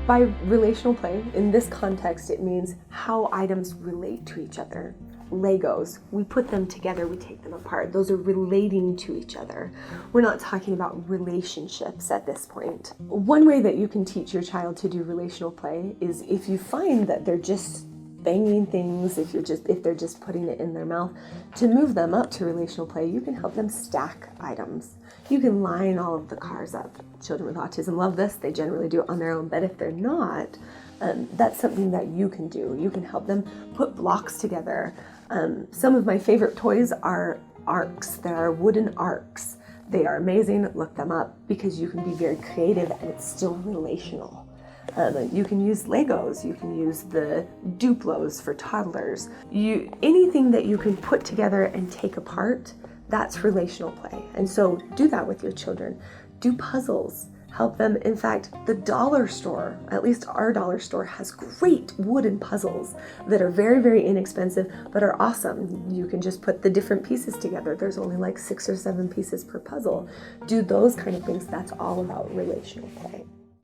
By relational play, in this context, it means how items relate to each other. Legos, we put them together, we take them apart. Those are relating to each other. We're not talking about relationships at this point. One way that you can teach your child to do relational play is if you find that they're just banging things, if they're just putting it in their mouth, to move them up to relational play, you can help them stack items. You can line all of the cars up. Children with autism love this. They generally do it on their own, but if they're not, that's something that you can do. You can help them put blocks together. Some of my favorite toys are arcs. There are wooden arcs. They are amazing. Look them up because you can be very creative and it's still relational. You can use Legos, you can use the Duplos for toddlers. Anything that you can put together and take apart, that's relational play. And so do that with your children. Do puzzles. Help them. In fact, the dollar store, at least our dollar store, has great wooden puzzles that are very, very inexpensive, but are awesome. You can just put the different pieces together. There's only like 6 or 7 pieces per puzzle. Do those kind of things. That's all about relational play.